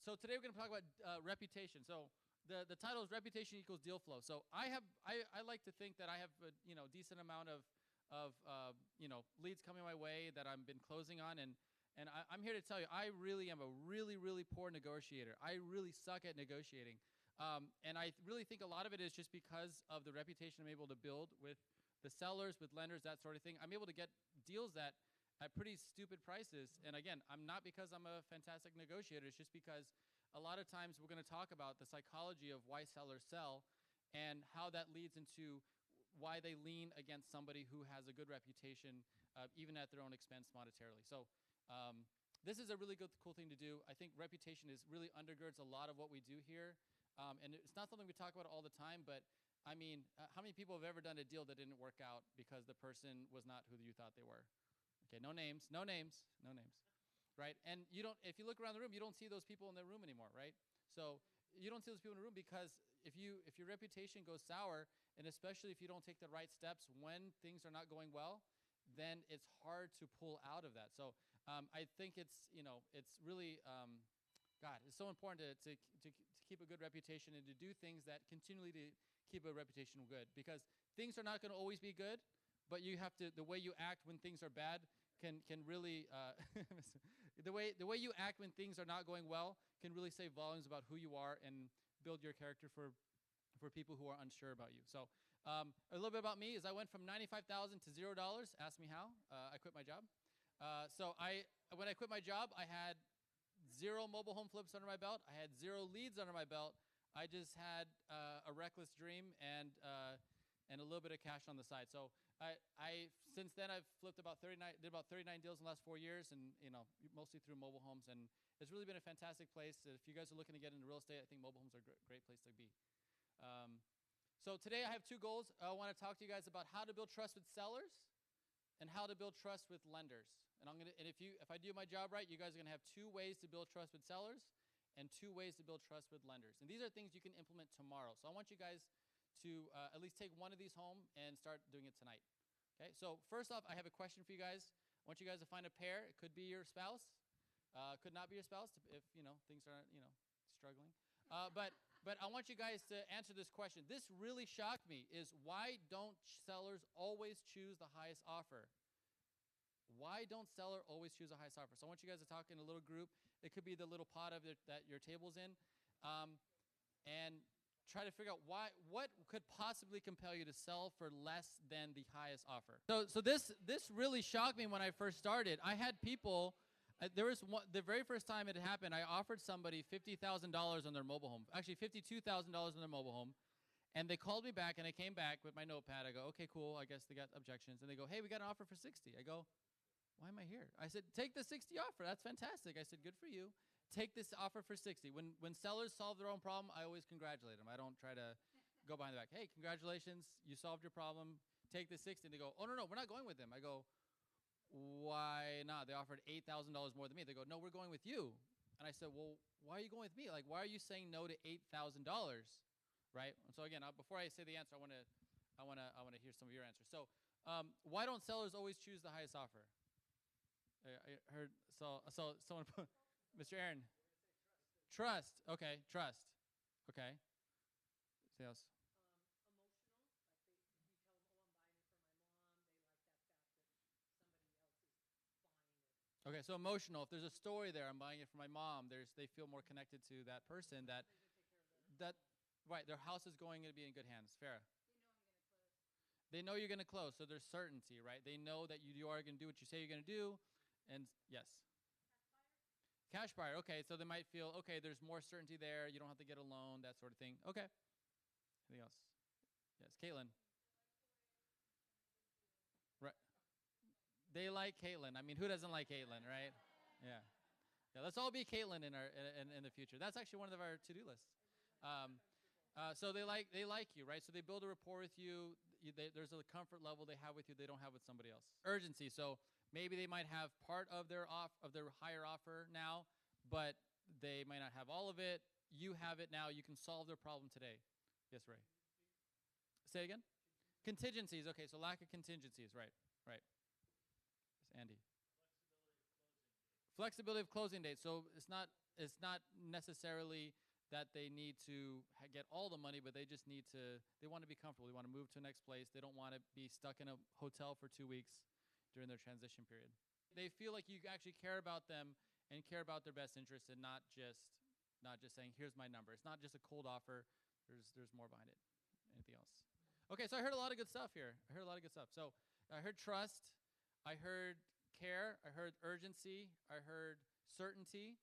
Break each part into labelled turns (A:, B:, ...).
A: So today we're going to talk about reputation. So the title is Reputation Equals Deal Flow. So I like to think that I have a decent amount of leads coming my way that I've been closing on, and I'm here to tell you I really am a really poor negotiator. I really suck at negotiating, and I really think a lot of it is just because of the reputation I'm able to build with the sellers, with lenders, that sort of thing. I'm able to get deals that at pretty stupid prices. And again, I'm not because I'm a fantastic negotiator. It's just because a lot of times we're going to talk about the psychology of why sellers sell and how that leads into why they lean against somebody who has a good reputation, even at their own expense monetarily. So this is a really cool thing to do. I think reputation really undergirds a lot of what we do here. And it's not something we talk about all the time, but I mean, how many people have ever done a deal that didn't work out because the person was not who you thought they were? Okay, no names, right? And if you look around the room, you don't see those people in the room anymore, right? So you don't see those people in the room because if your reputation goes sour, and especially if you don't take the right steps when things are not going well, then it's hard to pull out of that. So I think it's really, it's so important to keep a good reputation and to do things that continually to keep a reputation good, because things are not going to always be good. But you have to, the way you act when things are bad can really, the way you act when things are not going well can really say volumes about who you are and build your character for people who are unsure about you. So a little bit about me is I went from $95,000 to $0. Ask me how. I quit my job. When I quit my job, I had 0 mobile home flips under my belt. I had 0 leads under my belt. I just had a reckless dream and a little bit of cash on the side. So since then I've flipped about 39 deals in the last 4 years, and mostly through mobile homes, and it's really been a fantastic place. If you guys are looking to get into real estate, I think mobile homes are a great place to be. So today I have 2 goals. I want to talk to you guys about how to build trust with sellers and how to build trust with lenders. And if I do my job right, you guys are going to have 2 ways to build trust with sellers and 2 ways to build trust with lenders. And these are things you can implement tomorrow. So I want you guys to at least take one of these home and start doing it tonight. Okay, so first off, I have a question for you guys. I want you guys to find a pair. It could be your spouse, could not be your spouse if things aren't struggling. But I want you guys to answer this question. This really shocked me: is why don't sellers always choose the highest offer? Why don't sellers always choose the highest offer? So I want you guys to talk in a little group. It could be the little pot that your table's in, and try to figure out what could possibly compel you to sell for less than the highest offer. So this really shocked me when I first started. I had people, the very first time it happened, I offered somebody $50,000 on their mobile home, actually $52,000 on their mobile home, and they called me back, and I came back with my notepad. I go, okay, cool, I guess they got objections, and they go, hey, we got an offer for 60. I go, why am I here? I said, take the 60 offer. That's fantastic. I said, good for you. Take this offer for 60. When sellers solve their own problem, I always congratulate them. I don't try to go behind the back. Hey, congratulations, you solved your problem. Take the 60. And they go, oh, no, we're not going with them. I go, why not? They offered $8,000 more than me. They go, no, we're going with you. And I said, well, why are you going with me? Like, why are you saying no to $8,000, right? And so again, before I say the answer, I want to hear some of your answers. So why don't sellers always choose the highest offer? I heard, so someone put, Mr. Aaron. Trust. Okay, trust. Okay. Say else.
B: Emotional. Like you tell them, oh, I'm buying it for my mom. They like that fact that somebody else is buying it.
A: Okay, so emotional. If there's a story there, I'm buying it for my mom. They feel more connected to that person. Right. Their house is going to be in good hands. Farrah.
C: They know I'm going to close.
A: They know you're going to close, so there's certainty, right? They know that you are going to do what you say you're going to do, and yes. Cash buyer, okay, so they might feel, okay, there's more certainty there, you don't have to get a loan, that sort of thing. Okay. Anything else? Yes, Caitlin. Right. They like Caitlin. I mean, who doesn't like Caitlin, right? Yeah. Yeah, let's all be Caitlin in the future. That's actually one of our to-do lists. So they like you, right? So they build a rapport with you. There's a comfort level they have with you they don't have with somebody else. Urgency, so maybe they might have part of their higher offer now, but they might not have all of it. You have it now. You can solve their problem today. Yes, Ray. Say again? Contingencies. Okay, so lack of contingencies. Right. Yes, Andy. Flexibility of closing dates. So it's not necessarily that they need to get all the money, but they just need to. They want to be comfortable. They want to move to the next place. They don't want to be stuck in a hotel for 2 weeks during their transition period. They feel like you actually care about them and care about their best interest, and not just saying here's my number. It's not just a cold offer. There's more behind it. Anything else? Okay, so I heard a lot of good stuff here. So I heard trust. I heard care. I heard urgency. I heard certainty.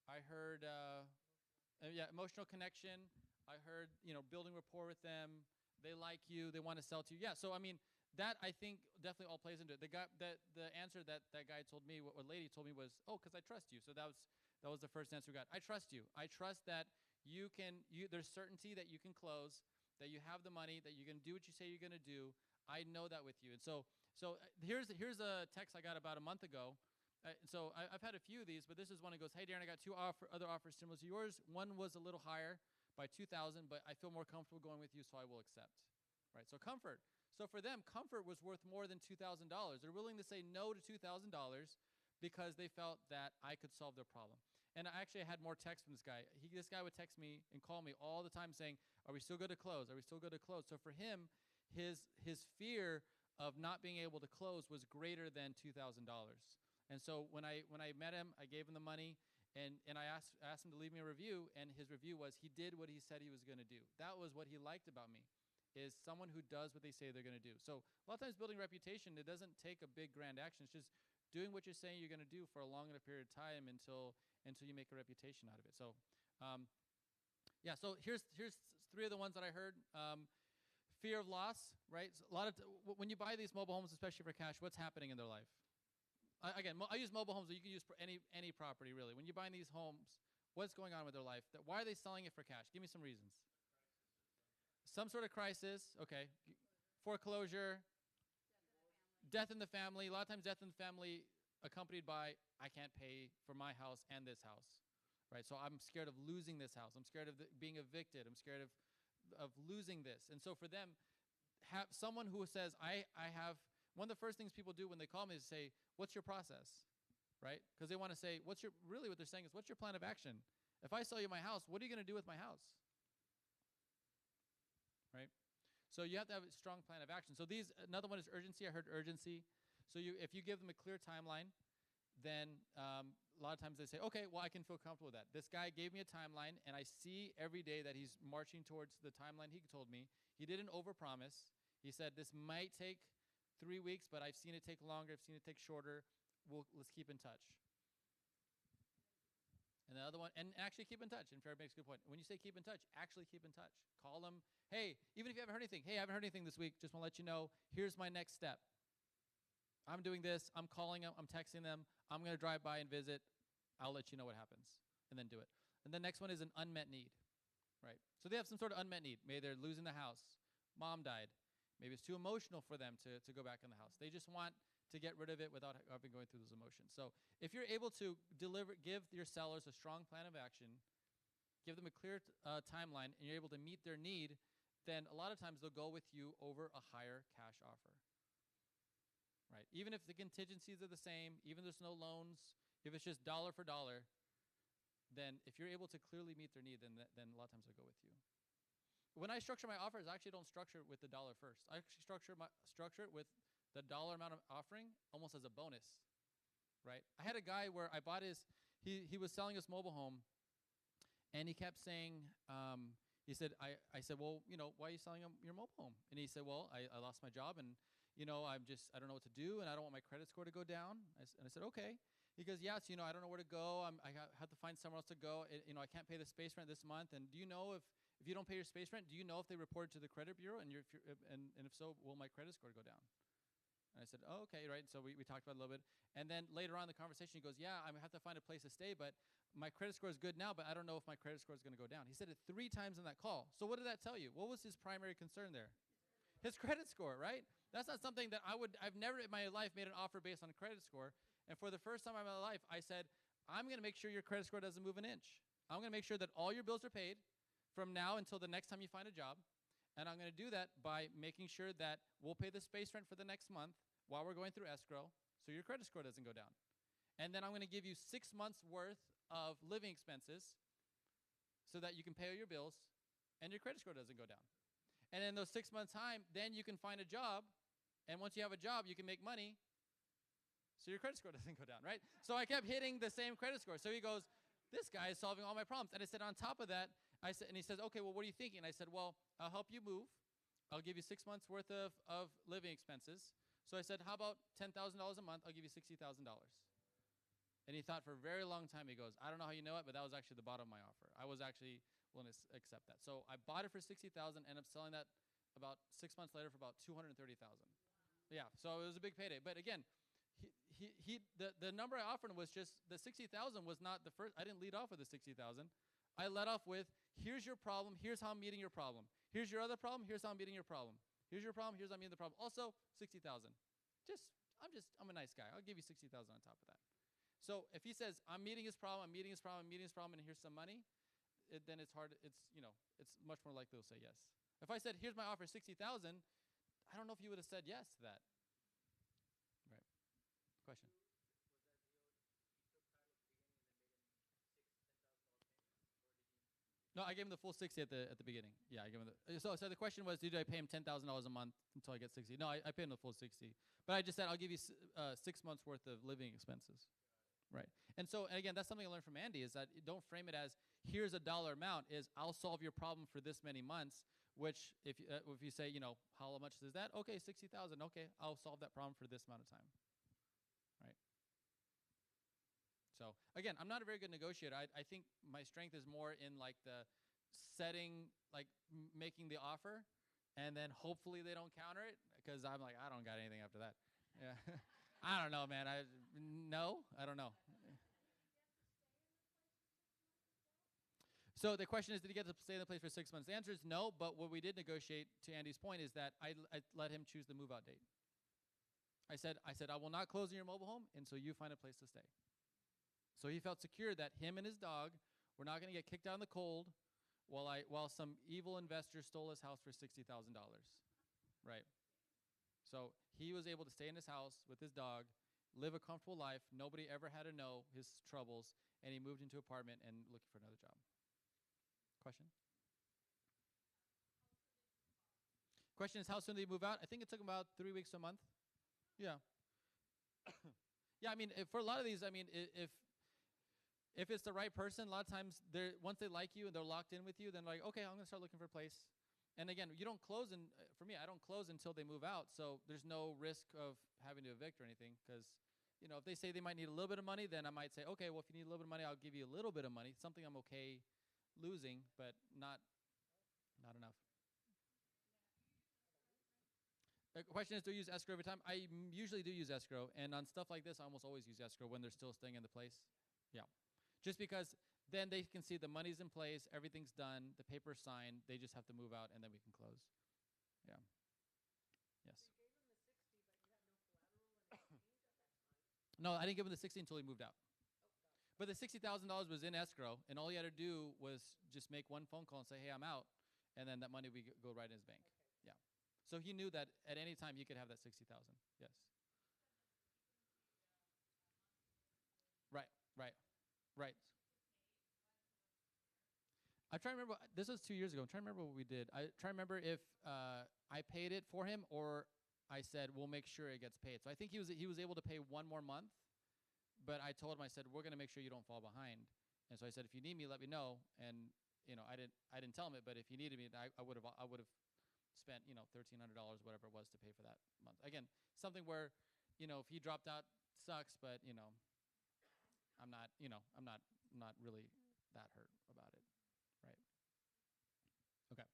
A: I heard emotional connection. I heard building rapport with them. They like you. They want to sell to you. Yeah. So I mean that I think definitely all plays into it. The answer that guy told me, what lady told me was, oh, because I trust you. So that was the first answer we got. I trust you. I trust that there's certainty that you can close, that you have the money, that you're going to do what you say you're going to do. I know that with you. And so here's a text I got about a month ago. I've had a few of these, but this is one that goes, hey, Darren, I got two other offers similar to yours. One was a little higher by $2,000, but I feel more comfortable going with you, so I will accept. Right? So comfort. So for them, comfort was worth more than $2,000. They're willing to say no to $2,000 because they felt that I could solve their problem. And I actually had more texts from this guy. This guy would text me and call me all the time saying, are we still good to close? Are we still good to close? So for him, his fear of not being able to close was greater than $2,000. And so when I met him, I gave him the money, and I asked him to leave me a review, and his review was he did what he said he was going to do. That was what he liked about me, is someone who does what they say they're going to do. So a lot of times building reputation, it doesn't take a big grand action. It's just doing what you're saying you're going to do for a long enough period of time until you make a reputation out of it. So so here's three of the ones that I heard. Fear of loss, right? So when you buy these mobile homes, especially for cash, what's happening in their life? Again, I use mobile homes, but you can use any property, really. When you're buying these homes, what's going on with their life? Why are they selling it for cash? Give me some reasons. Some sort of crisis, okay. Foreclosure, death in the family. A lot of times death in the family accompanied by, I can't pay for my house and this house, right? So I'm scared of losing this house. I'm scared of being evicted. I'm scared of losing this. And so for them, have someone who says, I have, one of the first things people do when they call me is say, what's your process, right? Because they want to say, what they're saying is, what's your plan of action? If I sell you my house, what are you going to do with my house? Right? So you have to have a strong plan of action. So another one is urgency. I heard urgency. So if you give them a clear timeline, then a lot of times they say, okay, well, I can feel comfortable with that. This guy gave me a timeline, and I see every day that he's marching towards the timeline he told me. He didn't overpromise. He said, this might take 3 weeks, but I've seen it take longer. I've seen it take shorter. Let's keep in touch. And the other one, and actually keep in touch. And Fair makes a good point. When you say keep in touch, actually keep in touch. Call them. Hey, even if you haven't heard anything, hey, I haven't heard anything this week. Just want to let you know, here's my next step. I'm doing this. I'm calling them. I'm texting them. I'm going to drive by and visit. I'll let you know what happens. And then do it. And the next one is an unmet need, right? So they have some sort of unmet need. Maybe they're losing the house. Mom died. Maybe it's too emotional for them to go back in the house. They just want to get rid of it without having going through those emotions. So if you're able to give your sellers a strong plan of action, give them a clear timeline, and you're able to meet their need, then a lot of times they'll go with you over a higher cash offer. Right? Even if the contingencies are the same, even if there's no loans, if it's just dollar for dollar, then if you're able to clearly meet their need, then a lot of times they'll go with you. When I structure my offers, I actually don't structure it with the dollar first. I actually structure it with the dollar amount I'm offering almost as a bonus, right? I had a guy where I bought he was selling his mobile home, and he kept saying, I said, well, why are you selling your mobile home? And he said, well, I lost my job, and I don't know what to do, and I don't want my credit score to go down. And I said, okay. He goes, yes, I don't know where to go. I have to find somewhere else to go. I can't pay the space rent this month. And do you know if you don't pay your space rent, do you know if they report to the credit bureau? And if so, will my credit score go down? And I said, oh, okay, right. So we talked about it a little bit. And then later on in the conversation, he goes, yeah, I have to find a place to stay, but my credit score is good now, but I don't know if my credit score is going to go down. He said it 3 times in that call. So what did that tell you? What was his primary concern there? His credit score, right? That's not something that I've never in my life made an offer based on a credit score. And for the first time in my life, I said, I'm going to make sure your credit score doesn't move an inch. I'm going to make sure that all your bills are paid from now until the next time you find a job. And I'm going to do that by making sure that we'll pay the space rent for the next month while we're going through escrow so your credit score doesn't go down. and then I'm going to give you 6 months worth of living expenses so that you can pay all your bills and your credit score doesn't go down. And in those 6 months' time, then you can find a job, and once you have a job, you can make money so your credit score doesn't go down, right? So I kept hitting the same credit score. So he goes, this guy is solving all my problems. And I said, on top of that, I said, and he says, okay, well, what are you thinking? And I said, well, I'll help you move. I'll give you 6 months worth of living expenses. So I said, how about $10,000 a month? I'll give you $60,000. And he thought for a very long time. He goes, I don't know how you know it, but that was actually the bottom of my offer. I was actually willing to accept that. So I bought it for $60,000, ended up selling that about 6 months later for about $230,000. Yeah, so it was a big payday. But again, the number I offered him was just the 60,000 was not the first. I didn't lead off with the 60,000. I led off with, here's your problem, here's how I'm meeting your problem. Here's your other problem, here's how I'm meeting your problem. Here's your problem, here's how I'm meeting the problem. Also, 60,000. I'm a nice guy. I'll give you 60,000 on top of that. So if he says, I'm meeting his problem, I'm meeting his problem, I'm meeting his problem, and here's some money, then it's hard. It's much more likely he'll say yes. If I said, here's my offer, 60,000, I don't know if you would have said yes to that. Right. Question. No, I gave him the full 60 at the beginning. Yeah, I gave him the. So the question was, did I pay him $10,000 a month until I get 60? No, I paid him the full 60. But I just said I'll give you 6 months worth of living expenses. Right. And so, and again, that's something I learned from Andy is that don't frame it as here's a dollar amount. Is I'll solve your problem for this many months. Which if you say how much is that? Okay, 60,000. Okay, I'll solve that problem for this amount of time. Right. So again, I'm not a very good negotiator. I think my strength is more in like the setting, like making the offer, and then hopefully they don't counter it because I'm like, I don't got anything after that. Yeah, I don't know, man. I don't know. So the question is, did he get to stay in the place for 6 months? The answer is no. But what we did negotiate, to Andy's point, is that I let him choose the move-out date. I said I will not close on your mobile home until you find a place to stay. So he felt secure that him and his dog were not going to get kicked out in the cold while some evil investor stole his house for $60,000. Right. So he was able to stay in his house with his dog, live a comfortable life. Nobody ever had to know his troubles, and he moved into an apartment and looking for another job. Question? Question is, how soon did he move out? I think it took him about 3 weeks to a month. Yeah. Yeah, I mean, for a lot of these, I mean, if it's the right person, a lot of times, once they like you and they're locked in with you, then like, okay, I'm going to start looking for a place. And again, you don't close, for me, I don't close until they move out, so there's no risk of having to evict or anything, because, if they say they might need a little bit of money, then I might say, okay, well, if you need a little bit of money, I'll give you a little bit of money, something I'm okay losing, but not enough. The question is, do you use escrow every time? I usually do use escrow, and on stuff like this, I almost always use escrow when they're still staying in the place. Yeah. Just because then they can see the money's in place, everything's done, the paper's signed, they just have to move out, and then we can close. Yeah. Yes.
B: So you gave him the 60, but you had no collateral and exchange at that time?
A: No, I didn't give him the 60 until he moved out.
B: Oh, got it.
A: But the $60,000 was in escrow, and all he had to do was just make one phone call and say, hey, I'm out, and then that money would go right in his bank.
B: Okay.
A: Yeah. So he knew that at any time he could have that 60,000. Yes. Right. I'm trying to remember. This was 2 years ago. I'm trying to remember what we did. I try to remember if I paid it for him or I said we'll make sure it gets paid. So I think he was able to pay one more month, but I told him, I said, we're going to make sure you don't fall behind. And so I said, if you need me, let me know. And I didn't tell him it, but if he needed me, I would have spent $1,300 whatever it was to pay for that month. Again, something where if he dropped out, sucks, but I'm not really that hurt about it. Right. Okay.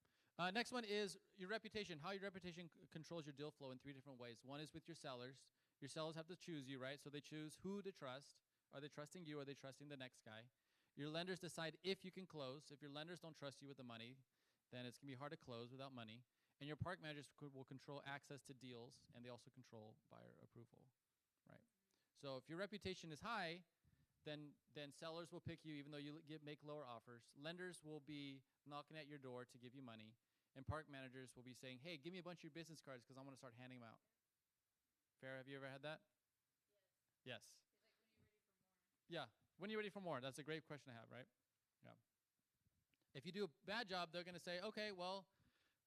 A: Next one is your reputation. How your reputation controls your deal flow in 3 different ways. One is with your sellers. Your sellers have to choose you, right? So they choose who to trust. Are they trusting you? Or are they trusting the next guy? Your lenders decide if you can close. If your lenders don't trust you with the money, then it's going to be hard to close without money. And your park managers will control access to deals, and they also control buyer approval, right? So if your reputation is high, then sellers will pick you even though you make lower offers. Lenders will be knocking at your door to give you money. And park managers will be saying, hey, give me a bunch of your business cards because I'm going to start handing them out. Fair? Have you ever had that?
B: Yes.
A: Yes.
B: He's like, when are you ready for
A: Yeah. When are you ready for more? That's a great question to have, right? Yeah. If you do a bad job, they're going to say, okay, well,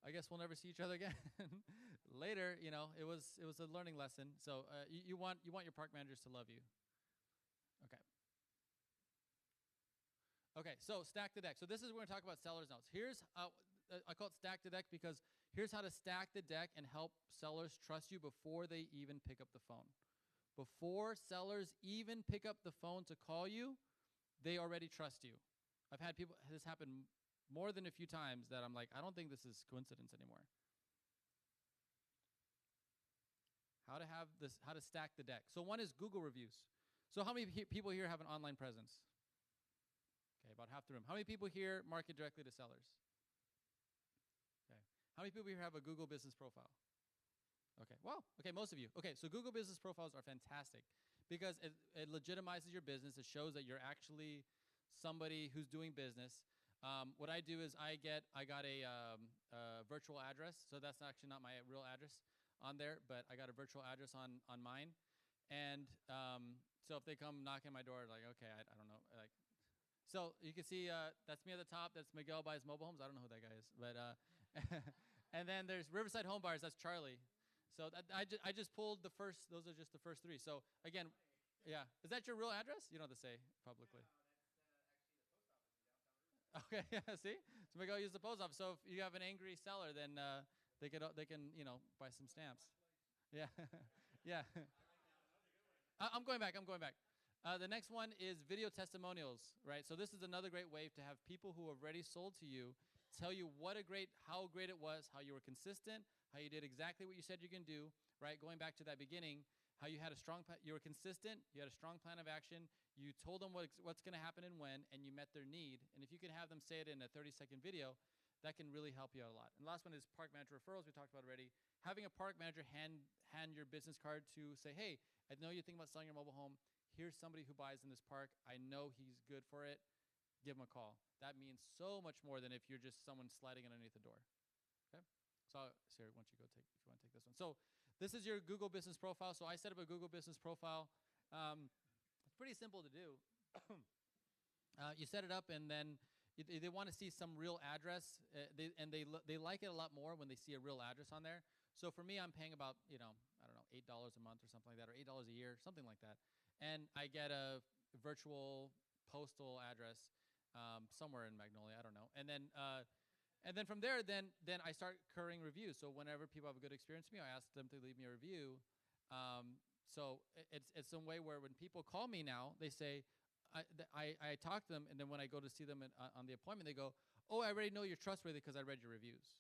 A: I guess we'll never see each other again. Later, it was a learning lesson. So you want your park managers to love you. Okay. Okay, so stack the deck. So this is we're going to talk about seller's notes. Here's I call it stack the deck because here's how to stack the deck and help sellers trust you before they even pick up the phone. Before sellers even pick up the phone to call you, they already trust you. I've had people this happen more than a few times that I'm like, I don't think this is coincidence anymore. How to stack the deck. So one is Google reviews. So how many people here have an online presence? Okay, about half the room. How many people here market directly to sellers? Okay. How many people here have a Google business profile? Okay, well, okay, most of you. Okay, so Google business profiles are fantastic because it legitimizes your business. It shows that you're actually somebody who's doing business. What I do is I got a virtual address, so that's actually not my real address on there, but I got a virtual address on mine. And so if they come knocking my door, like, okay, I don't know, like, so you can see that's me at the top. That's Miguel buys mobile homes. I don't know who that guy is, but and then there's Riverside Home Buyers. That's Charlie. So I just pulled the first. Those are just the first three. So again, yeah, is that your real address? You don't have to say publicly. No, that's actually the post office in downtown Riverside. Okay, yeah, see, so Miguel used the post office. So if you have an angry seller, then they can buy some stamps. Yeah, yeah. I'm going back. The next one is video testimonials, right? So this is another great way to have people who have already sold to you tell you how great it was, how you were consistent, how you did exactly what you said you can do, right? Going back to that beginning, how you had you were consistent, you had a strong plan of action, you told them what's going to happen and when, and you met their need. And if you can have them say it in a 30-second video, that can really help you out a lot. And the last one is park manager referrals. We talked about already. Having a park manager hand your business card to say, hey, I know you think about selling your mobile home. Here's somebody who buys in this park. I know he's good for it. Give him a call. That means so much more than if you're just someone sliding it underneath the door. Okay? So, Sarah, why don't you if you want to take this one. So this is your Google business profile. So I set up a Google business profile. It's pretty simple to do. You set it up, and then they want to see some real address. They like it a lot more when they see a real address on there. So for me, I'm paying about, I don't know, $8 a month or something like that, or $8 a year, something like that. And I get a virtual postal address somewhere in Magnolia, I don't know. And then from there, then I start currying reviews. So whenever people have a good experience with me, I ask them to leave me a review. So it's some way where when people call me now, they say, I talk to them, and then when I go to see them on the appointment, they go, oh, I already know you're trustworthy because I read your reviews.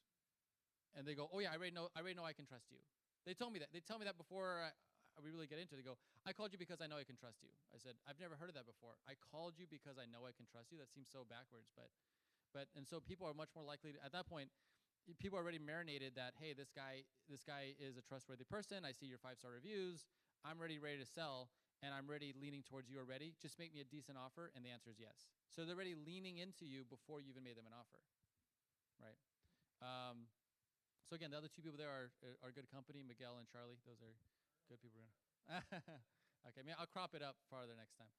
A: And they go, oh yeah, I already know I can trust you. They told me that. They tell me that before we really get into it. They go, I called you because I know I can trust you. I said, I've never heard of that before. I called you because I know I can trust you. That seems so backwards, and so people are much more likely to, at that point, people are already marinated that, hey, this guy is a trustworthy person. I see your 5-star reviews. I'm ready to sell, and I'm already leaning towards you already. Just make me a decent offer, and the answer is yes. So they're already leaning into you before you even made them an offer, right? So again, the other two people there are good company, Miguel and Charlie. Those are good people. Okay, I'll crop it up farther next time.